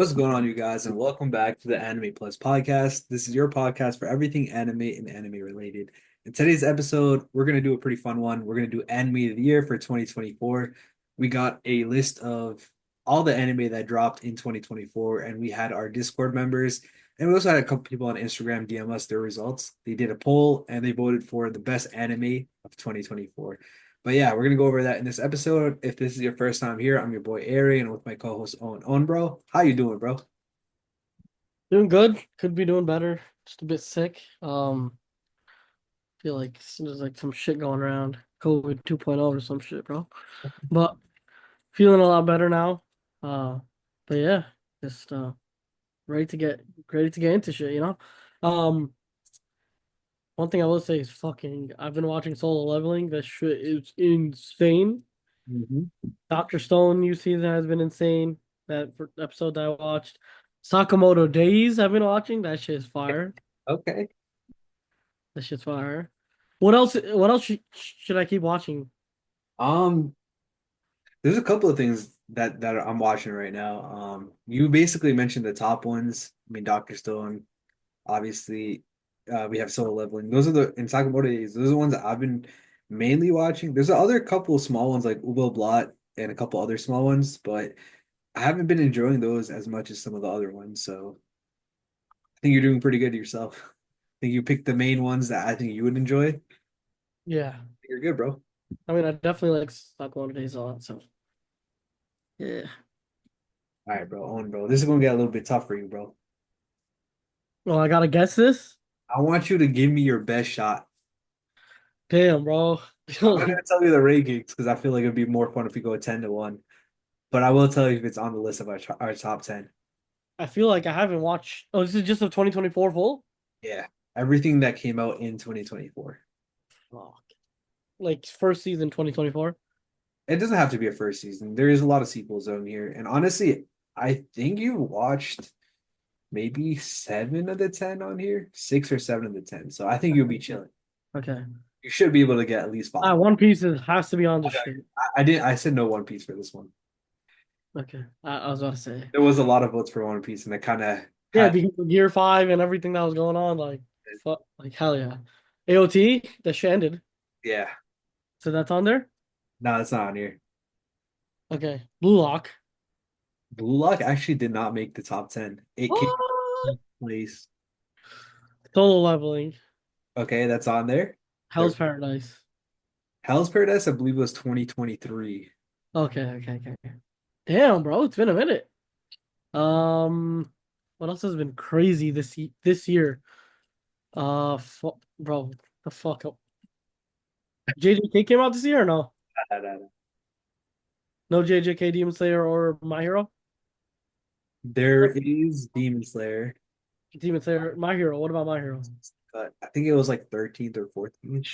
What's going on, you guys, and welcome back to the Anime Plus podcast. This is your podcast for everything anime and anime related. In today's episode, we're going to do a pretty fun one. We're going to do Anime of the Year for 2024. We got a list of all the anime that dropped in 2024, and we had our Discord members, and we also had a couple people on Instagram DM us their results. They did a poll, and they voted for the best anime of 2024. But yeah, we're gonna go over that in this episode. If this is your first time here, I'm your boy Aray, and with my co-host Owen. Owen, bro, how you doing, bro? Doing good. Could be doing better. Just a bit sick. Feel like there's like some shit going around. COVID 2.0 or some shit, bro. But feeling a lot better now. Uh, but yeah, just ready to get into shit, you know? Um, One thing I will say is I've been watching Solo Leveling. That shit is insane. Hmm. Dr. Stone new season has been insane. Episode that I watched. Sakamoto Days I've been watching. That shit is fire. Okay. That shit's fire. What else should I keep watching? Um, there's a couple of things that I'm watching right now. You basically mentioned the top ones. I mean, Doctor Stone, obviously. We have Solo Leveling. Those are the in Sakamoto Days. Those are the ones that I've been mainly watching. There's other couple of small ones like Ubo Blot and a couple other small ones, but I haven't been enjoying those as much as some of the other ones. So I think you're doing pretty good yourself. I think you picked the main ones that I think you would enjoy. Yeah. You're good, bro. I mean, I definitely like Sakamoto Days a lot, so yeah. All right, bro. Owen, bro. This is gonna get a little bit tough for you, bro. Well, I gotta guess this. I want you to give me your best shot. Damn, bro. I'm not gonna tell you the rankings because I feel like it'd be more fun if we go 10-1. But I will tell you if it's on the list of our top 10. I feel like I haven't watched. Oh, this is just a 2024 full? Yeah. Everything that came out in 2024. Fuck. Like first season 2024. It doesn't have to be a first season. There is a lot of sequels on here. And honestly, I think you watched maybe 7 of the 10 on here, 6 or 7 of the 10. So I think you'll be chilling. Okay. You should be able to get at least five. One Piece has to be on the Okay. shit. I didn't. I said no One Piece for this one. Okay. I was about to say. There was a lot of votes for One Piece, and it kind of Yeah, had. because of Year 5 and everything that was going on, like hell yeah. AOT, that shit ended. Yeah. So that's on there? No, it's not on here. Okay. Blue Lock. Blue Lock actually did not make the top 10. It came What? in place. Solo Leveling. Okay, that's on there. There. Hell's Paradise. Hell's Paradise, I believe, was 2023. Okay. Damn, bro, it's been a minute. Um, what else has been crazy this year? Bro, the fuck up. JJK came out this year or no? No JJK Demon Slayer or My Hero? There is Demon Slayer, Demon Slayer, My Hero. What about My Hero? but I think it was like 13th or 14th.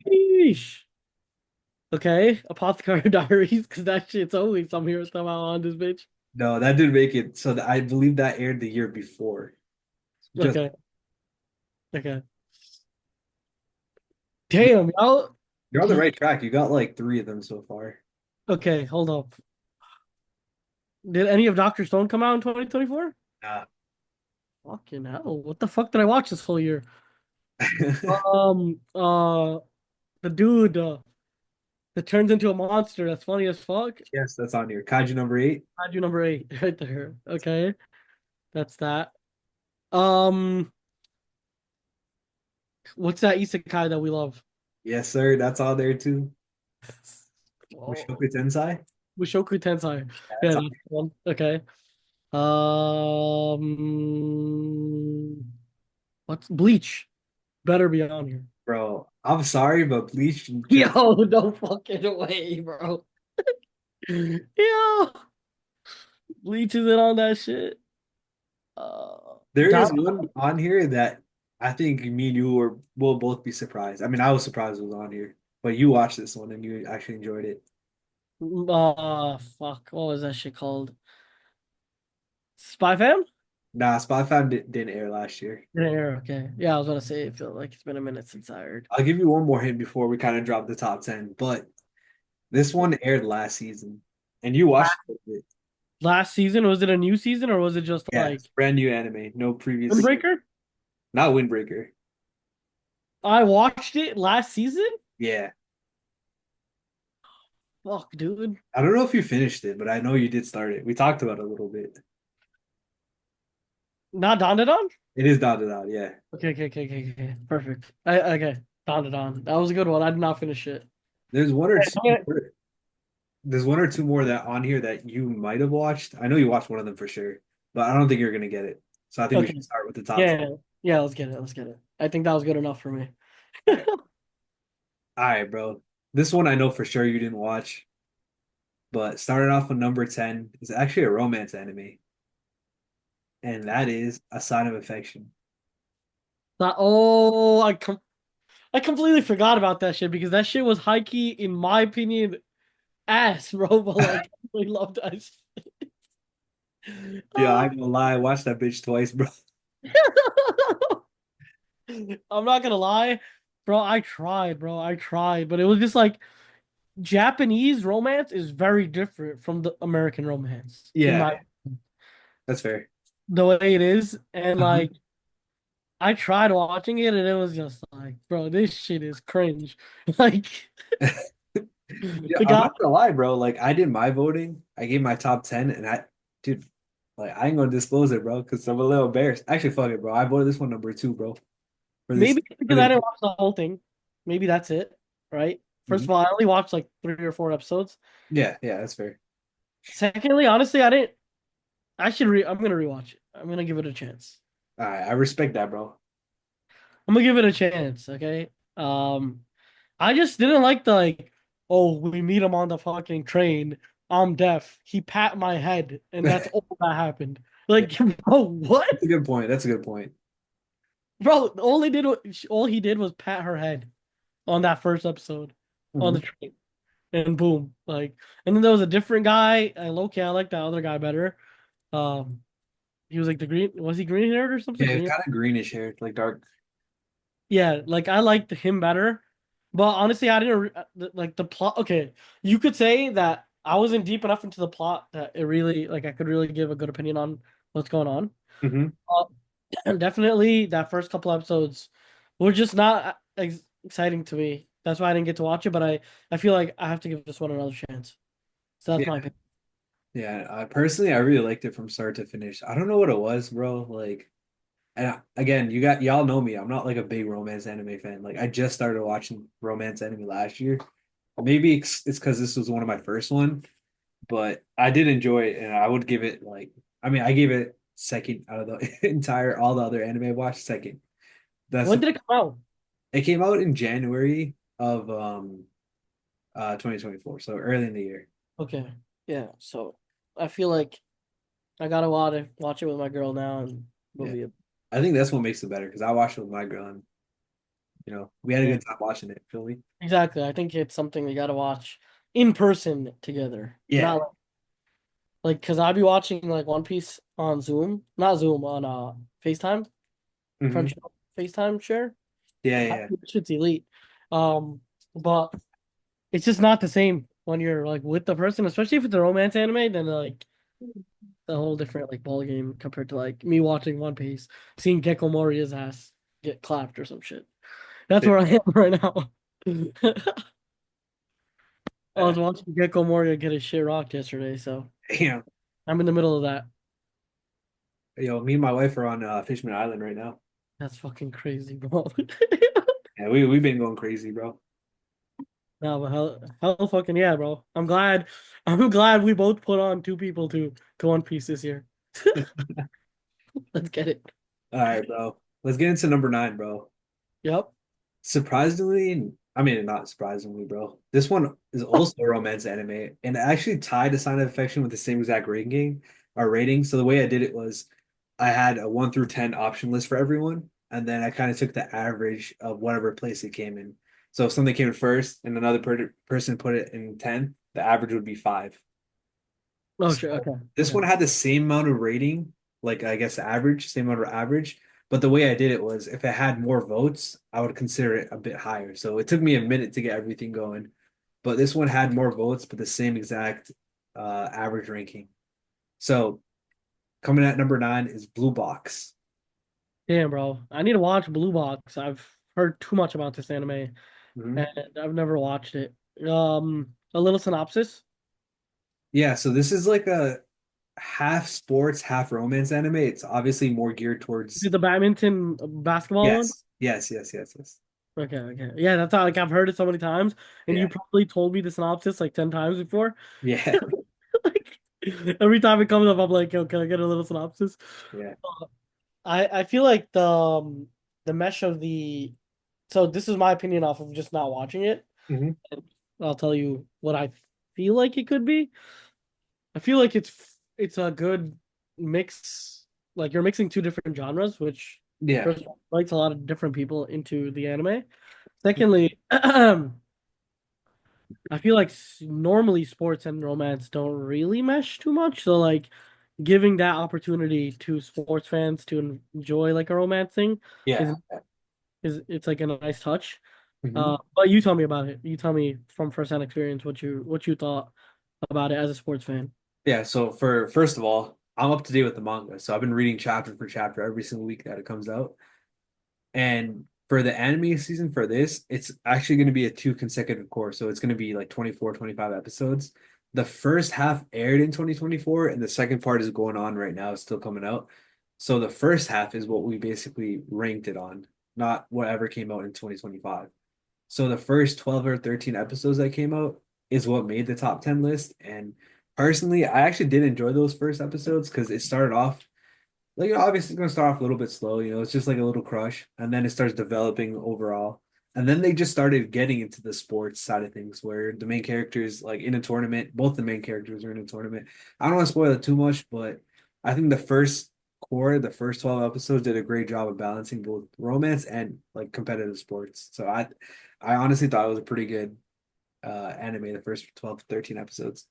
Sheesh. Okay, Apothecary Diaries, because that shit's always some here somehow on this bitch. No, that did make it. So I believe that aired the year before. Just Okay, okay. Damn, y'all. you're on the right track. You got like 3 of them so far. Okay, hold up. Did any of Doctor Stone come out in 2024? Nah. Fucking hell. What the fuck did I watch this whole year? Um, uh, the dude that turns into a monster. That's funny as fuck. Yes, that's on here. Kaiju number 8. I do number 8 right there. Okay, that's that. Um, what's that isekai that we love? Yes, sir. That's on there too. Oh, Mushoku Tensei. Mushoku Tensei. Yeah, That's on that's the one. Okay. Um, what's Bleach? Better be on here. Bro, I'm sorry, but Bleach just Yo, no fucking way, bro. Yo, Bleach isn't on that shit. there Down. is one on here that I think me and you will both be surprised. I mean, I was surprised it was on here, but you watched this one and you actually enjoyed it. Fuck. What was that shit called? Spy Fam? Nah, Spy Fam didn't air last year. Yeah, okay. Yeah, I was gonna say, I feel like it's been a minute since I heard. I'll give you one more hint before we kind of drop the top 10, but this one aired last season and you watched it. last season? Was it a new season or was it just Yeah, like it's brand new anime, no previous, Windbreaker? not Windbreaker. I watched it last season. Yeah, Fuck, dude. I don't know if you finished it, but I know you did start it. We talked about it a little bit. Not Dandadan? It is dotted out, yeah. Okay. Perfect. Okay. Dandadan. That was a good one. I did not finish it. There's one or two Okay. more, there's one or two more that on here that you might have watched. I know you watched one of them for sure, but I don't think you're gonna get it. So I think we should Okay. start with the top 10. Yeah. Yeah, let's get it. Let's get it. I think that was good enough for me. All right, all right, bro. This one I know for sure you didn't watch, but starting off with number 10 is actually a romance anime, and that is A Sign of Affection. I completely forgot about that shit because that shit was high key, in my opinion, ass, bro. But like, I really loved that shit. Yeah, I Ah. ain't gonna lie, I watched that bitch twice, bro. I'm not gonna lie, bro. I tried, bro. I tried, but it was just like Japanese romance is very different from the American romance, in Yeah, my that's fair. the way it is. And Uh-huh. like, I tried watching it, and it was just like, bro, this shit is cringe. Like, Yeah, the I'm guy, not gonna lie, bro. Like I did my voting. I gave my top 10 and dude, like I ain't gonna disclose it, bro, because I'm a little embarrassed. Actually, fuck it, bro. I voted this one number two, bro. For this maybe it's for because I this. didn't watch the whole thing. Maybe that's it, right? First Mhm. of all, I only watched like 3 or 4 episodes. Yeah, that's fair. Secondly, honestly, I didn't. I should re. I'm gonna rewatch it. I'm gonna give it a chance. All right, I respect that, bro. I'm gonna give it a chance. Okay. I just didn't like the like. Oh, we meet him on the fucking train. I'm deaf. He pat my head, and that's all that happened. Yeah, Like, bro, what? that's a good point. That's a good point. Bro, all he did was pat her head on that first episode on the Mhm. train, and boom, like, and then there was a different guy. And low-key, I like that other guy better. Um, he was like the green. Was he green haired or something? Yeah, Green. kind of greenish hair, like dark. Yeah, like I liked him better. But honestly, I didn't like the plot. Okay, you could say that I wasn't deep enough into the plot that it really like I could really give a good opinion on what's going on. Hmm. And definitely that first couple episodes were just not exciting to me. That's why I didn't get to watch it. But I feel like I have to give this one another chance. So that's Yeah, my opinion. yeah. Personally, I really liked it from start to finish. I don't know what it was, bro. Like, and again, y'all know me. I'm not like a big romance anime fan. Like, I just started watching romance anime last year. Maybe it's because this was one of my first one, but I did enjoy it, and I would give it like, I mean, I gave it second out of the entire all the other anime I watched. Second. That's When did it come out? It came out in January of 2024, so early in the year. Okay, yeah. So I feel like I gotta watch it with my girl now, and we'll Yeah, be I think that's what makes it better because I watched it with my girl, and we had a yeah. good time watching it. Feel me? Exactly. I think it's something we gotta watch in person together. Yeah. Not like because I'll be watching like One Piece on Zoom, not Zoom on FaceTime, Hmm. Crunchyroll FaceTime share. Yeah. Shit's elite. Um, but it's just not the same when you're like with the person, especially if it's a romance anime. Then like the whole different like ball game compared to like me watching One Piece, seeing Gecko Moria's ass get clapped or some shit. That's Yeah. where I am right now. I Uh, was watching Gecko Moria get his shit rocked yesterday, so Damn. I'm in the middle of that. Me and my wife are on Fishman Island right now. That's fucking crazy, bro. Yeah, we've been going crazy, bro. No, but hell fucking yeah, bro. I'm glad we both put on two people to One Piece this year. Let's get it. All right, bro. Let's get into number 9, bro. Yep. Surprisingly, I mean, not surprisingly, bro. This one is also a romance anime, and it actually tied a Sign of Affection with the same exact rating. So the way I did it was, I had a 1 through 10 option list for everyone, and then I kind of took the average of whatever place it came in. So if something came in first and another person put it in 10, the average would be 5. Oh So shit. Okay. this Okay. one had the same amount of rating, like I guess average, same amount of average. But the way I did it was if it had more votes, I would consider it a bit higher. So it took me a minute to get everything going. But this one had more votes, but the same exact average ranking. So coming at number nine is Blue Box. Damn, bro. I need to watch Blue Box. I've heard too much about this anime Mhm. and I've never watched it. A little synopsis. Yeah, so this is like a half sports, half romance anime. It's obviously more geared Is it towards the badminton basketball one? yes, yes, yes, yes, yes. Okay, okay. Yeah, that's how like I've heard it so many times, and Yeah, you probably told me the synopsis like 10 times before. yeah, Like every time it comes up, I'm like, oh, can I get a little synopsis? yeah. I feel like the mesh of the so this is my opinion off of just not watching it. Hmm. And I'll tell you what I feel like it could be. I feel like it's a good mix. Like you're mixing two different genres, which Yeah. first of all, likes a lot of different people into the anime. Secondly, I feel like normally sports and romance don't really mesh too much. So like giving that opportunity to sports fans to enjoy like a romance thing Yeah. is it's like a nice touch. Hmm. But you tell me about it. You tell me from firsthand experience what you thought about it as a sports fan. Yeah, so for first of all, I'm up to date with the manga. So I've been reading chapter for chapter every single week that it comes out. And for the anime season for this, it's actually going to be a two consecutive course. So it's going to be like 24, 25 episodes. The first half aired in 2024, and the second part is going on right now. It's still coming out. So the first half is what we basically ranked it on, not whatever came out in 2025. So the first 12 or 13 episodes that came out is what made the top 10 list. And personally, I actually did enjoy those first episodes because it started off like obviously it's gonna start off a little bit slow, it's just like a little crush, and then it starts developing overall. And then they just started getting into the sports side of things where the main characters like in a tournament, both the main characters are in a tournament. I don't want to spoil it too much, but I think the first 12 episodes did a great job of balancing both romance and like competitive sports. So I honestly thought it was a pretty good anime, the first 12 to 13 episodes.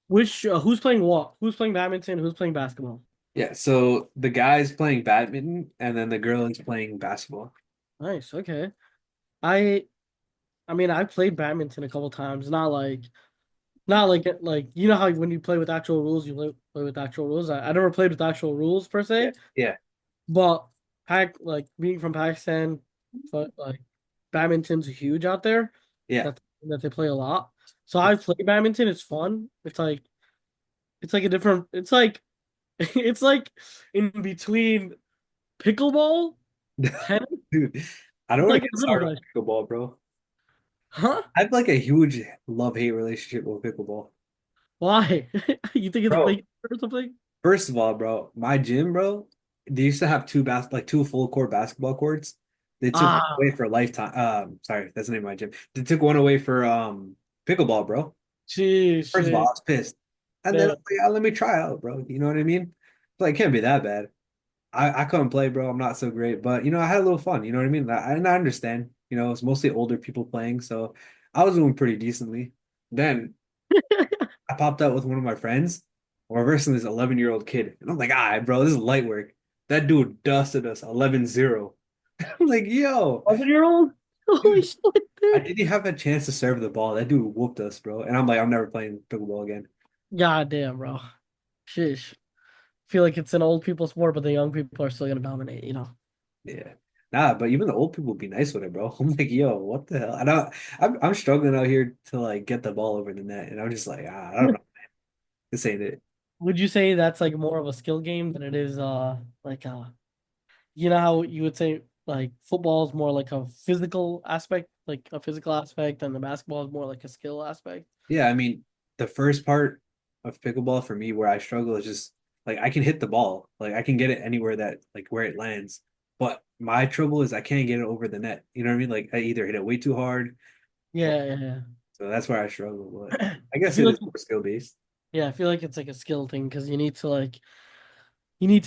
Which who's playing what? Who's playing badminton? Who's playing basketball? Yeah, so the guy's playing badminton and then the girl is playing basketball. Nice. Okay. I I mean I played badminton a couple times. Not like you know how when you play with actual rules, you play with actual rules. I never played with actual rules per Yeah. se, Yeah. but like being from Pakistan, but like badminton's huge out there. Yeah. That they play a lot. So I play badminton. It's fun. It's like a different. It's like it's like in between pickleball, tennis. Dude, I don't It's want like to in get the middle started of it. with pickleball, bro. Huh? I have like a huge love-hate relationship with pickleball. Why? You think it's a Bro, fake or something? first of all, bro, my gym, bro, they used to have two full court basketball courts. They took one away Ah, for lifetime. Sorry, that's the name of my gym. They took one away for pickleball, bro. jeez, First of all, I shit. was pissed. And then I Yeah. was like, yeah, let me try out, bro. You know what I mean? Like, it can't be that bad. I couldn't play, bro. I'm not so great, but I had a little fun. You know what I mean? And I understand. It's mostly older people playing, so I was doing pretty decently. Then I popped out with one of my friends. We're versing this 11-year-old kid, and I'm like, bro, this is light work. That dude dusted us 11-0. I'm like, yo, 11-year-old? Holy dude, shit, I dude. didn't have a chance to serve the ball. That dude whooped us, bro. And I'm like, I'm never playing pickleball again. God damn, bro. Sheesh. Feel like it's an old people sport, but the young people are still gonna dominate, you know. Yeah. Nah, but even the old people be nice with it, bro. I'm like, yo, what the hell? I'm struggling out here to like get the ball over the net, and I'm just like, I don't know. This ain't it. Would you say that's like more of a skill game than it is like you know how you would say like football is more like a physical aspect, like a physical aspect, and the basketball is more like a skill aspect? Yeah, I mean, the first part of pickleball for me where I struggle is just like I can hit the ball. Like I can get it anywhere that like where it lands. But my trouble is I can't get it over the net. You know what I mean? Like I either hit it way too hard or Yeah, yeah, so that's where I struggle. But yeah. I I guess feel it like is more skill based. yeah, I feel like it's like a skill thing because you need to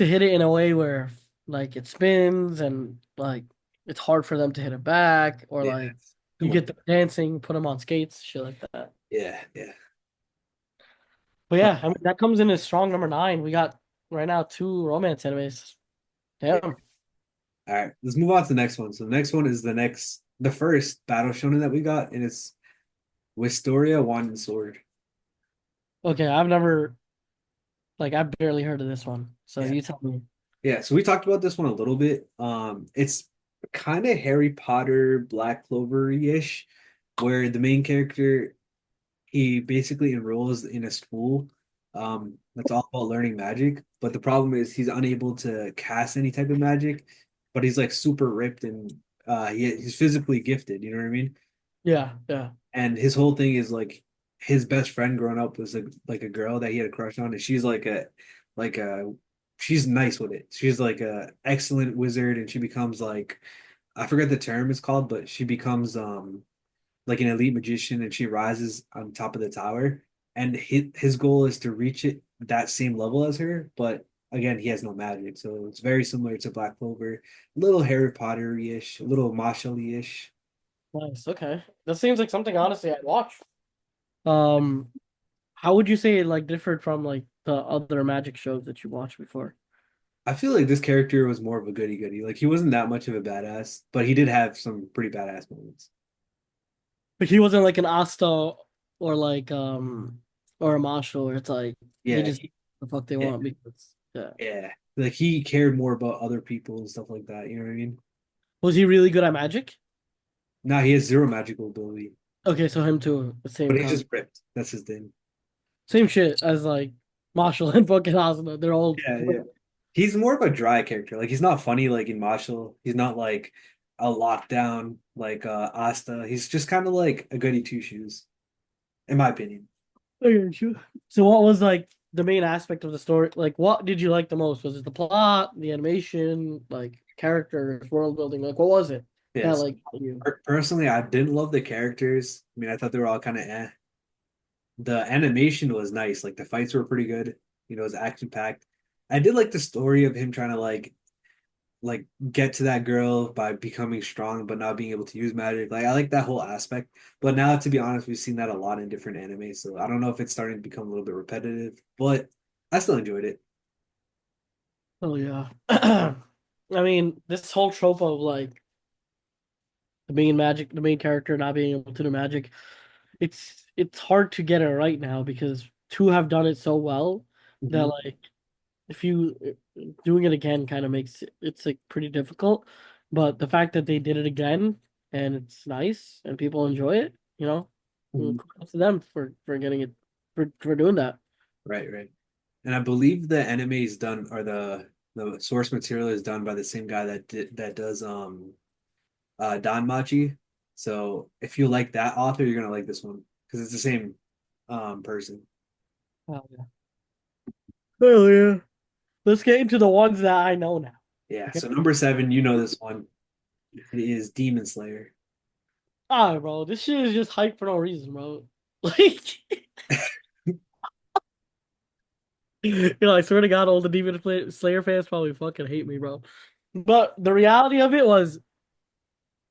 hit it in a way where like it spins and like it's hard for them to hit it back or Yeah. like Too you much. get them dancing, put them on skates, shit like that. Yeah, yeah. But But yeah, I mean that comes in as strong number nine. We got right now two romance animes. yeah. Damn. All right, let's move on to the next one. So the next one is the first battle shonen that we got, and it's Wisteria Wand and Sword. Okay, I've never. Like I barely heard of this one. So Yeah. you tell me. Yeah, so we talked about this one a little bit. It's kind of Harry Potter, Black Clover-ish, where the main character he basically enrolls in a school that's all about learning magic. But the problem is he's unable to cast any type of magic, but he's like super ripped and he's physically gifted, you know what I mean? Yeah, yeah. And his whole thing is like his best friend growing up was like a girl that he had a crush on, and she's like a she's nice with it. She's like a excellent wizard, and she becomes like I forget the term it's called, but she becomes like an elite magician, and she rises on top of the tower. And his goal is to reach it that same level as her, but again, he has no magic, so it's very similar to Black Clover, a little Harry Potter-ish, a little martial-ish. Nice. Okay. That seems like something honestly I'd watch. Um, how would you say it like differed from like the other magic shows that you watched before? I feel like this character was more of a goody goody. Like he wasn't that much of a badass, but he did have some pretty badass moments. Like he wasn't like an Asta or like or a Marshall where it's like they Yeah, just do the fuck they yeah, want because yeah. yeah. Like he cared more about other people and stuff like that. You know what I mean? Was he really good at magic? Now he has zero magical ability, Okay, so him too. The same but he's concept. just ripped. That's his thing. Same shit as like Marshall and fucking Asuna. They're all Yeah, yeah. He's more of a dry character. Like he's not funny like in Marshall. He's not like a lockdown like Asta. He's just kind of like a goody two shoes, in my opinion. okay, sure. So what was like the main aspect of the story? Like what did you like the most? Was it the plot, the animation, like characters, world building? Like what was it that Yes. like got you? Personally, I didn't love the characters. I mean, I thought they were all kind of eh. The animation was nice. Like the fights were pretty good. You know, it was action packed. I did like the story of him trying to like get to that girl by becoming strong but not being able to use magic. Like I like that whole aspect. But now to be honest, we've seen that a lot in different animes. So I don't know if it's starting to become a little bit repetitive, but I still enjoyed it. Oh yeah. I mean, this whole trope of like the main character not being able to do magic, it's hard to get it right now because two have done it so well that Mhm. like if you doing it again kind of makes it's like pretty difficult. But the fact that they did it again and it's nice and people enjoy it, Mhm. kudos to them for getting it for doing that. Right, right. And I believe the anime is done or the source material is done by the same guy that does Danmachi. So if you like that author, you're gonna like this one because it's the same person. Oh yeah. Oh yeah. Let's get into the ones that I know now. Yeah. Okay. So number seven, you know this one. It is Demon Slayer. Alright, bro. This shit is just hype for no reason, bro. Like, I swear to God, all the Slayer fans probably fucking hate me, bro. But the reality of it was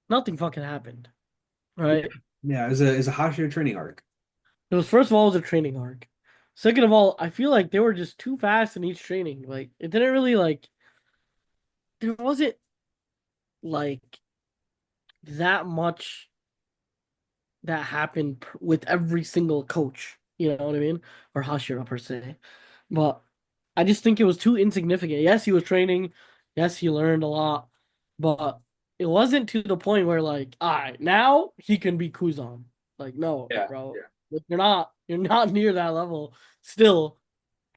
nothing fucking happened, Yeah, right? yeah. It's a Hashira training arc. It was first of all, it was a training arc. Second of all, I feel like they were just too fast in each training. Like it didn't really like there wasn't like that much that happened with every single coach. You know what I mean? Or Hashira per se. But I just think it was too insignificant. Yes, he was training. Yes, he learned a lot, but it wasn't to the point where like, all right, now he can be Kuzan. Like, no, Yeah, bro, yeah. like, you're not near that level still.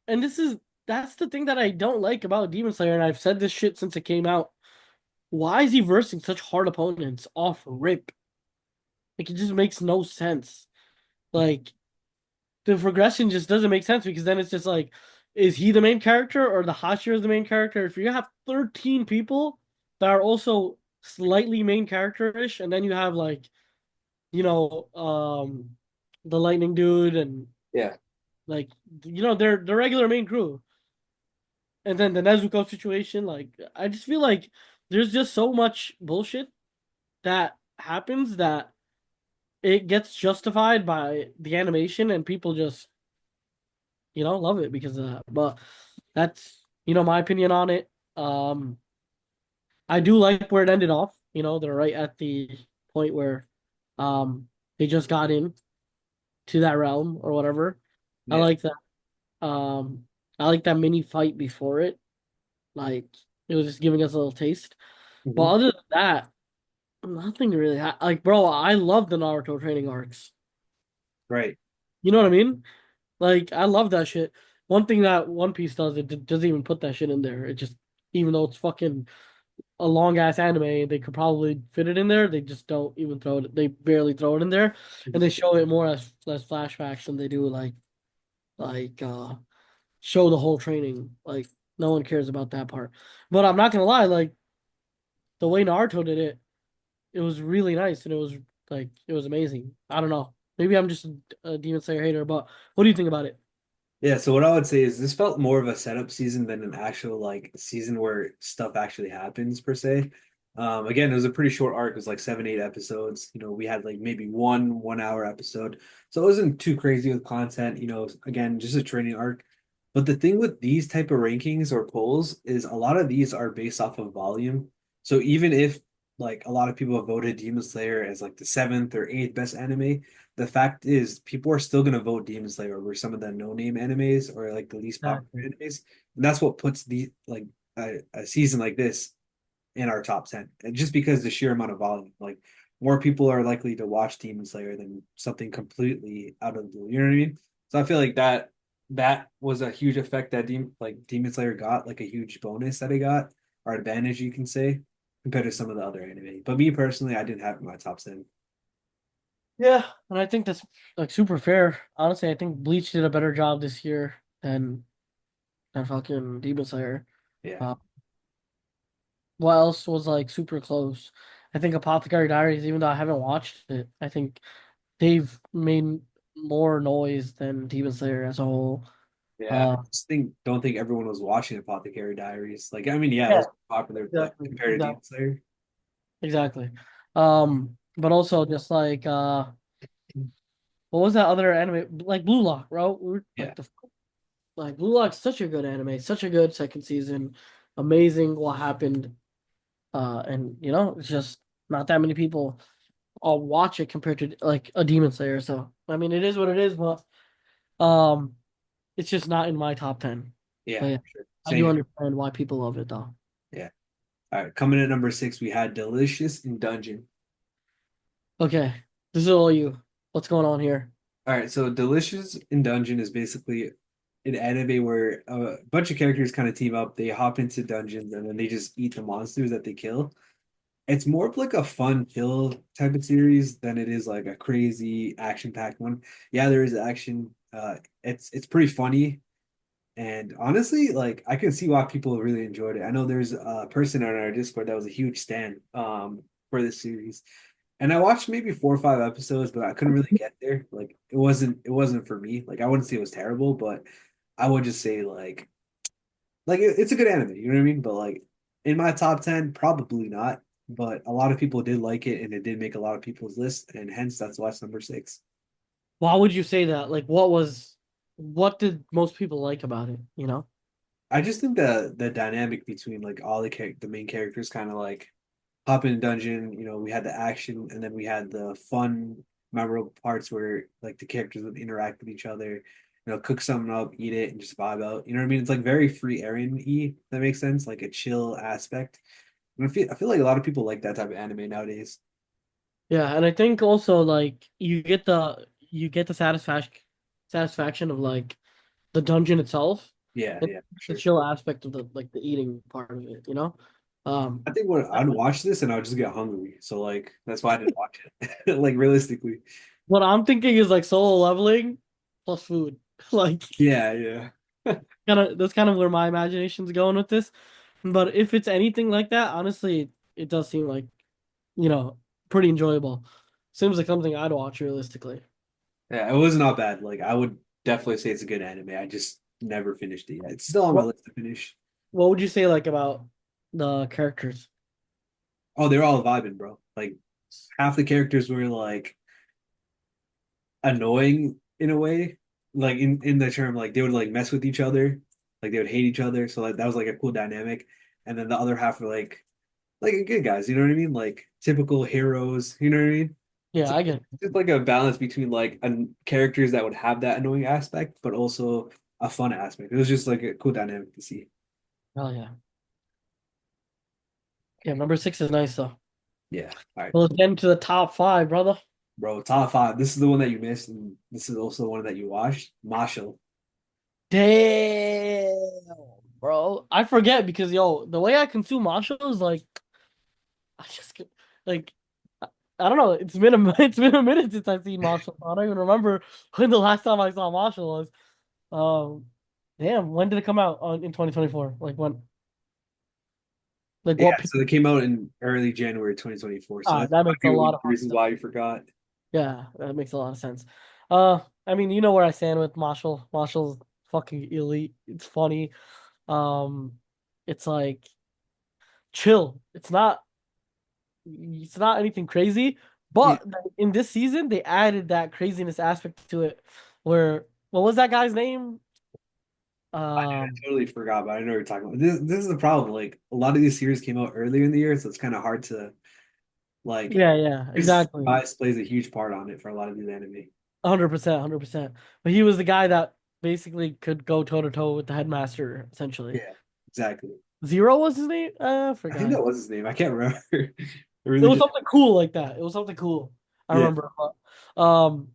And that's the thing that I don't like about Demon Slayer, and I've said this shit since it came out. Why is he versing such hard opponents off rip? Like, it just makes no sense. Like, the progression just doesn't make sense because then it's just like, is he the main character or the Hashira is the main character? If you have 13 people that are also slightly main character-ish, and then you have like, you know, the lightning dude and Yeah. like, they're the regular main crew. And then the Nezuko situation, like, I just feel like there's just so much bullshit that happens that it gets justified by the animation and people just love it because of that. But that's, my opinion on it. Um, I do like where it ended off. They're right at the point where they just got in to that realm or whatever. I Yeah. like that. Um, I like that mini fight before it. Like it was just giving us a little taste. But Hmm. other than that, nothing really. Like, bro, I love the Naruto training arcs. Right. You know what I mean? Like, I love that shit. One thing that One Piece does, doesn't even put that shit in there. It just, even though it's fucking a long ass anime, they could probably fit it in there. They just don't even throw it. They barely throw it in there, and they show it more as flashbacks than they do like show the whole training. Like, no one cares about that part. But I'm not gonna lie, like the way Naruto did it, it was really nice, and it was amazing. I don't know. Maybe I'm just a Demon Slayer hater, but what do you think about it? Yeah, so what I would say is this felt more of a setup season than an actual like season where stuff actually happens per se. Again, it was a pretty short arc. It was like 7, 8 episodes. We had like maybe one 1 hour episode, so it wasn't too crazy with content. Again, just a training arc. But the thing with these type of rankings or polls is a lot of these are based off of volume. So even if like a lot of people have voted Demon Slayer as like the seventh or eighth best anime, the fact is people are still gonna vote Demon Slayer over some of the no-name animes or like the least popular Exactly. animes. And that's what puts the like a season like this in our top 10. And just because the sheer amount of volume, like more people are likely to watch Demon Slayer than something completely out of the blue. You know what I mean? So I feel like that was a huge effect that Demon Slayer got, like a huge bonus that it got, or advantage you can say, compared to some of the other anime. But me personally, I didn't have it in my top 10. Yeah, and I think that's like super fair. Honestly, I think Bleach did a better job this year than fucking Demon Slayer. Yeah. Uh, what else was like super close? I think Apothecary Diaries, even though I haven't watched it, I think they've made more noise than Demon Slayer as a whole. Yeah, I Uh, just don't think everyone was watching Apothecary Diaries. Like, I mean, yeah, it yeah, was popular, but exactly, compared to exactly, Demon Slayer, exactly. But also just like what was that other anime? Like Blue Lock, bro. yeah, Like Blue Lock's such a good anime, such a good second season. Amazing what happened. And it's just not that many people all watch it compared to like a Demon Slayer. So I mean, it is what it is, but um, it's just not in my top 10. But yeah, yeah, for sure. I do Same. understand why people love it though. Yeah. All right, coming in at number 6, we had Delicious in Dungeon. Okay, this is all you. What's going on here? All right, so Delicious in Dungeon is basically an anime where a bunch of characters kind of team up. They hop into dungeons and then they just eat the monsters that they kill. It's more of like a fun chill type of series than it is like a crazy action-packed one. Yeah, there is action. It's pretty funny. And honestly, like I can see why people really enjoyed it. I know there's a person on our Discord that was a huge stan for this series. And I watched maybe 4 or 5 episodes, but I couldn't really get there. Like it wasn't for me. Like I wouldn't say it was terrible, but I would just say it's a good anime, you know what I mean? But like in my top 10, probably not. But a lot of people did like it and it did make a lot of people's list, and hence that's why it's number 6. Why would you say that? Like, what did most people like about it? You know? I just think the dynamic between like all the main characters kind of like hop in a dungeon. We had the action, and then we had the fun, memorable parts where like the characters would interact with each other. Cook something up, eat it, and just vibe out. You know what I mean? It's like very free Aaron-y. That makes sense, like a chill aspect. And I feel like a lot of people like that type of anime nowadays. Yeah, and I think also like you get the satisfaction of like the dungeon itself Yeah, and yeah, for the sure. chill aspect of the eating part of it, you know? Um I think when I'd watch this and I would just get hungry, so like that's why I didn't watch it. Like realistically, what I'm thinking is like solo leveling plus food. Like yeah, yeah. that's kind of where my imagination's going with this. But if it's anything like that, honestly, it does seem like, you know, pretty enjoyable. Seems like something I'd watch realistically. Yeah, it was not bad. Like I would definitely say it's a good anime. I just never finished it yet. It's still on my What list to finish. what would you say like about the characters? Oh, they're all vibing, bro. Like half the characters were like annoying in a way. Like in the term, like they would like mess with each other, like they would hate each other. So like that was like a cool dynamic. And then the other half were like good guys, you know what I mean? Like typical heroes, you know what I mean? Yeah, So I get it. it's like a balance between like characters that would have that annoying aspect, but also a fun aspect. It was just like a cool dynamic to see. Oh yeah. Yeah, number six is nice though. Yeah. All right, Well, let's get into the top five, brother. bro. Top five. This is the one that you missed, and this is also the one that you watched. Marshall. Damn, bro. I forget because yo, the way I consume Marshall is like I just like I, I don't know. It's been a it's been a minute since I've seen Marshall. I don't even remember when the last time I saw Marshall was. Um, damn, when did it come out in 2024? Like when? Like Yeah, what? so they came out in early January 2024. So Ah, that that might makes be a one lot of of the fucking reasons sense. why you forgot. Yeah, that makes a lot of sense. I mean, you know where I stand with Marshall. Marshall's fucking elite. It's funny. Um, it's like chill. It's not anything crazy, Yeah, but in this season they added that craziness aspect to it. Where what was that guy's name? Um, I totally forgot, but I know what you're talking about. This is the problem. Like a lot of these series came out earlier in the year, so it's kind of hard to like. yeah, yeah, His exactly. bias plays a huge part on it for a lot of these anime. 100%, 100%. But he was the guy that basically could go toe to toe with the headmaster, essentially. Yeah, exactly. Zero was his name? I I think forgot. that was his name. I can't remember. I It really was can't. something cool like that. It was something cool. I Yeah. remember. But,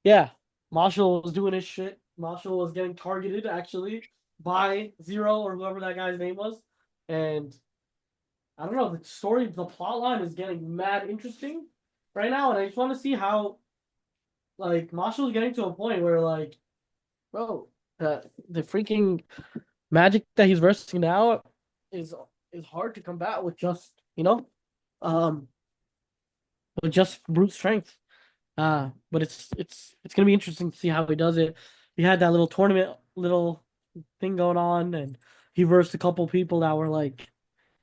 yeah, Marshall was doing his shit. Marshall was getting targeted actually by Zero or whoever that guy's name was, and I don't know. The plot line is getting mad interesting right now, and I just want to see how like Marshall's getting to a point where like, bro, the freaking magic that he's versing now is is hard to combat with just um with just brute strength. But it's gonna be interesting to see how he does it. He had that little tournament little thing going on, and he versed a couple people that were like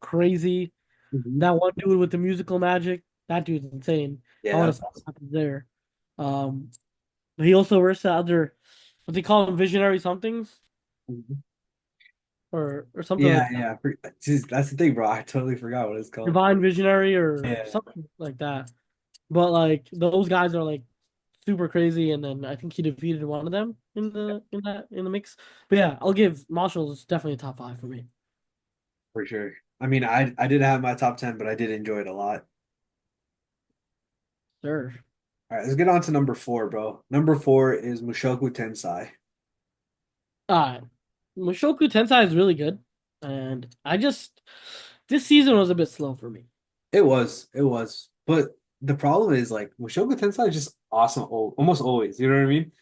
crazy. Mhm. That one dude with the musical magic, that dude's insane. I Yeah, want to that see was what awesome. happens there. Um, but he also versed the other, what they call them, visionary somethings Mhm. or something Yeah, like that. yeah. Jeez, that's the thing, bro. I totally forgot what it's called. Divine visionary or Yeah. something like that. But like those guys are like super crazy, and then I think he defeated one of them in the mix. But yeah, I'll give Marshall's definitely a top five for me. For sure. I mean, I did have my top 10, but I did enjoy it a lot. Sure. All right, let's get on to number four, bro. Number four is Mushoku Tensei. Uh Mushoku Tensei is really good, and I just this season was a bit slow for me. It was. But the problem is like Mushoku Tensei is just awesome almost always. You know what I mean?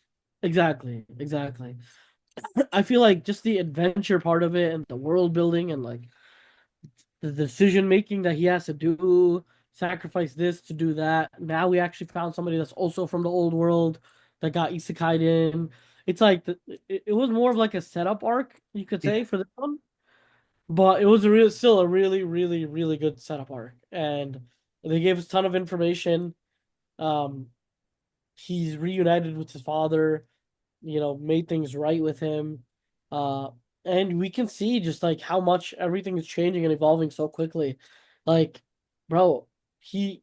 Exactly, exactly. I feel like just the adventure part of it and the world building and like the decision making that he has to do, sacrifice this to do that. Now we actually found somebody that's also from the old world that got isekai'd in. It's like it was more of like a setup arc, you could Yeah. say, for this one, but it was still a really, really, really good setup arc, and they gave us a ton of information. Um, he's reunited with his father, made things right with him. Uh, and we can see just like how much everything is changing and evolving so quickly. Like, bro, he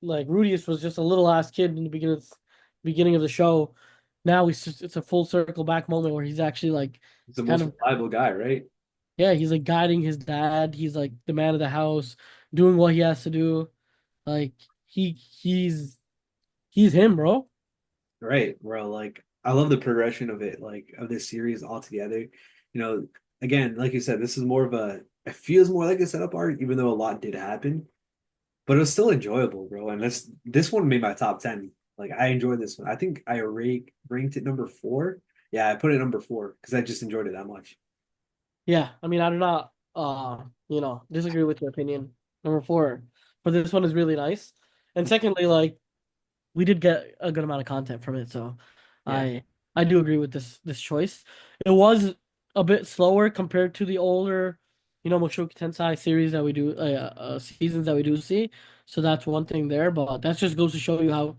like Rudius was just a little ass kid in the beginning of the show. Now it's a full circle back moment where he's actually like He's the kind most of reliable guy, right? yeah, he's like guiding his dad. He's like the man of the house, doing what he has to do. Like he's him, bro. Right, bro. Like I love the progression of it, like of this series altogether. Again, like you said, this is more of a it feels more like a setup arc, even though a lot did happen. But it was still enjoyable, bro. And this one made my top 10. Like I enjoyed this one. I think I ranked it number four. Yeah, I put it number four because I just enjoyed it that much. Yeah, I mean, I do not, disagree with your opinion. Number four, but this one is really nice. And secondly, like we did get a good amount of content from it, so Yeah. I I do agree with this choice. It was a bit slower compared to the older, Mushoku Tensei series that we do, seasons that we do see. So that's one thing there, but that just goes to show you how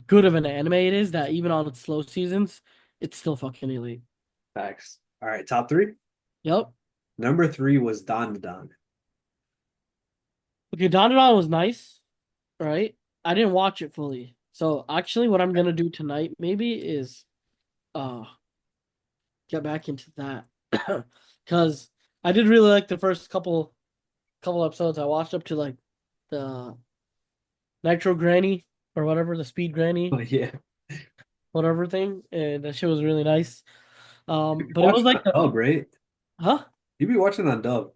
good of an anime it is that even on its slow seasons, it's still fucking elite. Facts. All right, top three. Yep. Number three was Don Don. Okay, Dandadan was nice. Right? I didn't watch it fully. So actually what I'm gonna do tonight maybe is uh get back into that because I did really like the first couple episodes. I watched up to like the Nitro Granny or whatever, the Speed Granny, Oh yeah. whatever thing, and that shit was really nice. You be But it was watching like on dub, right? huh? You be watching on dub.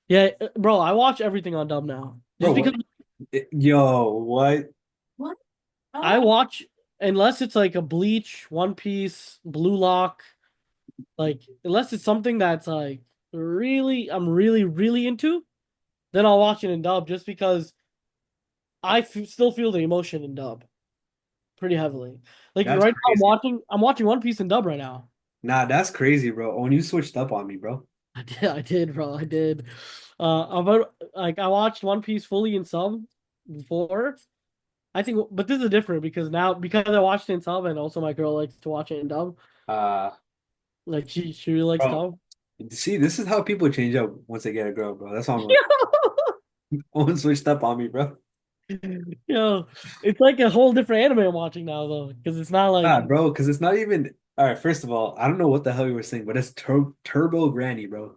Yeah, bro, I watch everything on dub now. Bro, Just because what? Yo, what? what? I watch unless it's like a Bleach, One Piece, Blue Lock, like unless it's something that's like I'm really into, then I'll watch it in dub just because still feel the emotion in dub pretty heavily. Like That's right now crazy. I'm watching One Piece in dub right now. Nah, that's crazy, bro. When you switched up on me, bro. I did, bro. I did. About like I watched One Piece fully in sub before. I think, but this is different because now because I watched it in sub and also my girl likes to watch it in dub. Uh, Like she really likes bro, dub. see, this is how people change up once they get a girl, bro. That's why I'm like, one switched up on me, bro. Yo, it's like a whole different anime I'm watching now though, because it's not like Ah, bro, because it's not even. All right, first of all, I don't know what the hell you were saying, but it's Turbo Granny, bro.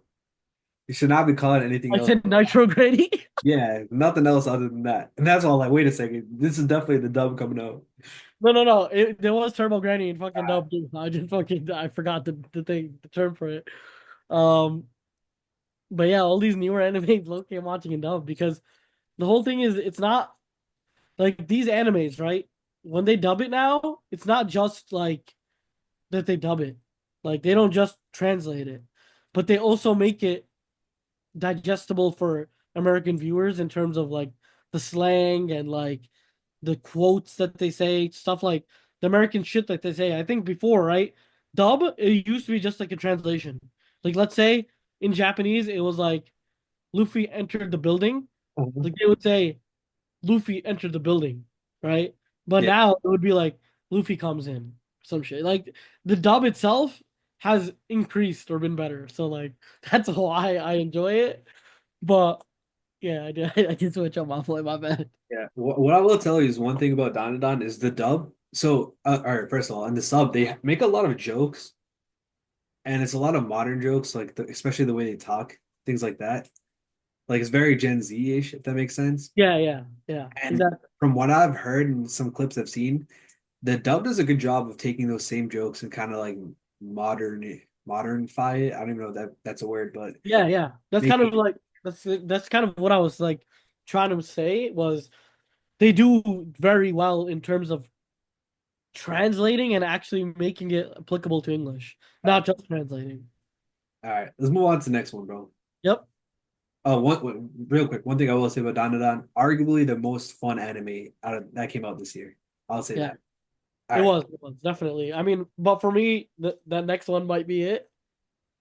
You should not be calling it anything I else. said Nitro Granny. Yeah, nothing else other than that. And that's all like, wait a second. This is definitely the dub coming out. No. There was Turbo Granny in fucking Ah, dub too. I forgot the term for it. Um, but yeah, all these newer animes, low I'm watching in dub because the whole thing is it's not like these animes, right? When they dub it now, it's not just like that they dub it. Like they don't just translate it, but they also make it digestible for American viewers in terms of like the slang and like the quotes that they say, stuff like the American shit that they say. I think before, right? Dub, it used to be just like a translation. Like let's say in Japanese, it was like Luffy entered the building. mhm. Like they would say Luffy entered the building, right? But Yeah, now it would be like Luffy comes in, some shit. Like the dub itself has increased or been better. So like that's why I enjoy it. But yeah, I did I did switch up my play, my bad. yeah. What I will tell you is one thing about Danadon is the dub. So, all right, first of all, in the sub, they make a lot of jokes, and it's a lot of modern jokes, like especially the way they talk, things like that. Like it's very Gen Z-ish, if that makes sense. Yeah. And Exactly. from what I've heard and some clips I've seen, the dub does a good job of taking those same jokes and kind of like modernify it. I don't even know if that's a word, but Yeah. That's make kind of it like that's kind of what I was like trying to say was they do very well in terms of translating and actually making it applicable to English, not just translating. all right. Let's move on to the next one, bro. Yep. Real quick, one thing I will say about Dandadan, arguably the most fun anime that came out this year. I'll say Yeah. that. All right, It was definitely. I mean, but for me, that next one might be it.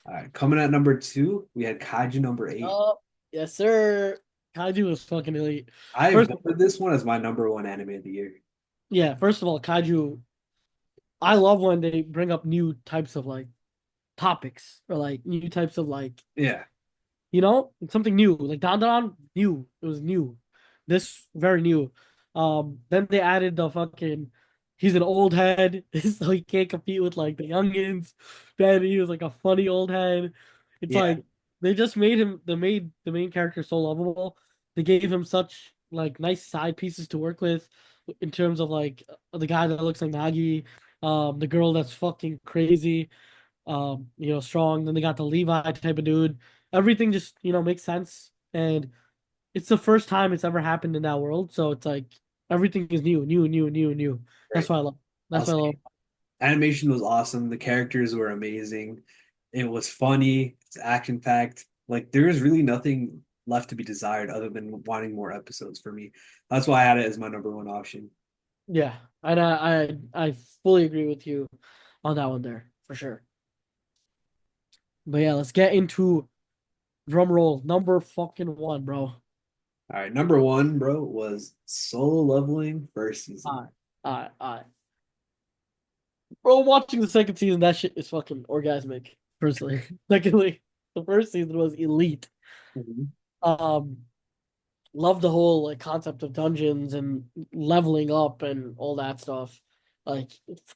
all right. Coming at number two, we had Kaiju number eight. Oh, yes, sir. Kaiju was fucking elite. I First, voted this one as my number one anime of the year. yeah, first of all, Kaiju, I love when they bring up new types of like topics or like new types of like, Yeah, something new. Like Dandadan, new. It was new. This very new. Then they added the fucking he's an old head, so he can't compete with like the youngins. Then he was like a funny old head. It's yeah, like they just made him made the main character so lovable. They gave him such like nice side pieces to work with in terms of like the guy that looks like Nagi, the girl that's fucking crazy, strong. Then they got the Levi type of dude. Everything just, makes sense. And it's the first time it's ever happened in that world. So it's like everything is new. That's right. what I love. I'll That's what I say love. animation was awesome. The characters were amazing. It was funny. It's action packed. Like there is really nothing left to be desired other than wanting more episodes for me. That's why I had it as my number one option. Yeah. And I fully agree with you on that one there, for sure. But yeah, let's get into drum roll number fucking one, bro. All right, number one, bro, was solo leveling first season. All right. Bro, watching the second season, that shit is fucking orgasmic, personally. Secondly, the first season was elite. Mhm. Um, love the whole like concept of dungeons and leveling up and all that stuff. Like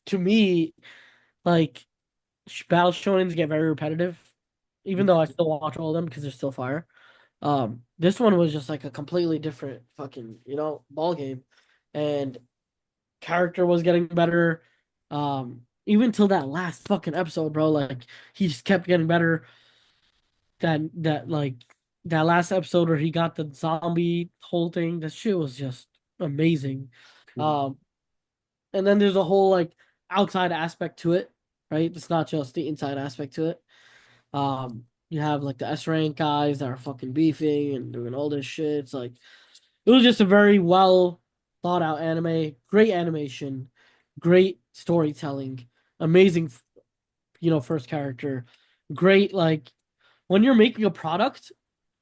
to me, like battle shonens get very repetitive, even though I still watch all of them because they're still fire. This one was just like a completely different fucking, ball game. And character was getting better. Even till that last fucking episode, bro, like he just kept getting better. Like that last episode where he got the zombie whole thing, that shit was just amazing. Um, and then there's a whole like outside aspect to it, right? It's not just the inside aspect to it. You have like the S rank guys that are fucking beefing and doing all this shit. It's like it was just a very well thought out anime, great animation, great storytelling, amazing, first character, great like when you're making a product,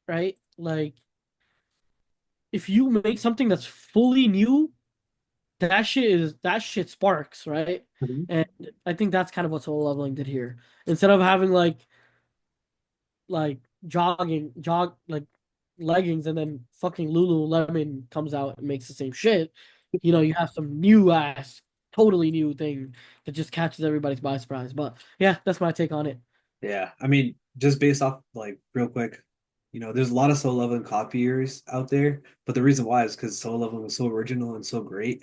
right? Like if you make something that's fully new, that shit sparks, right? Mhm. And I think that's kind of what Solo Leveling did here. Instead of having like jog like leggings and then fucking Lululemon comes out and makes the same shit. You have some new ass, totally new thing that just catches everybody's by surprise. But yeah, that's my take on it. Yeah, I mean, just based off like real quick, there's a lot of Soul Leveling copiers out there, but the reason why is because Soul Leveling was so original and so great.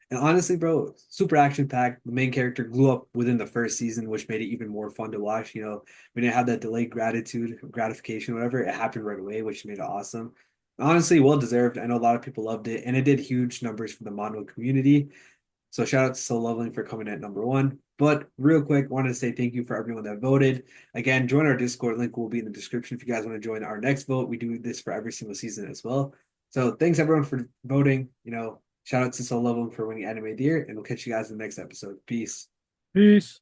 And honestly, bro, super action packed. The main character grew up within the first season, which made it even more fun to watch. We didn't have that delayed gratification, whatever. It happened right away, which made it awesome. Honestly, well deserved. I know a lot of people loved it, and it did huge numbers for the manga community. So shout out to Soul Leveling for coming at number one. But real quick, wanted to say thank you for everyone that voted. Again, join our Discord link will be in the description if you guys want to join our next vote. We do this for every single season as well. So thanks everyone for voting. Shout out to Soul Leveling for winning Anime of the Year, and we'll catch you guys in the next episode. Peace. Peace.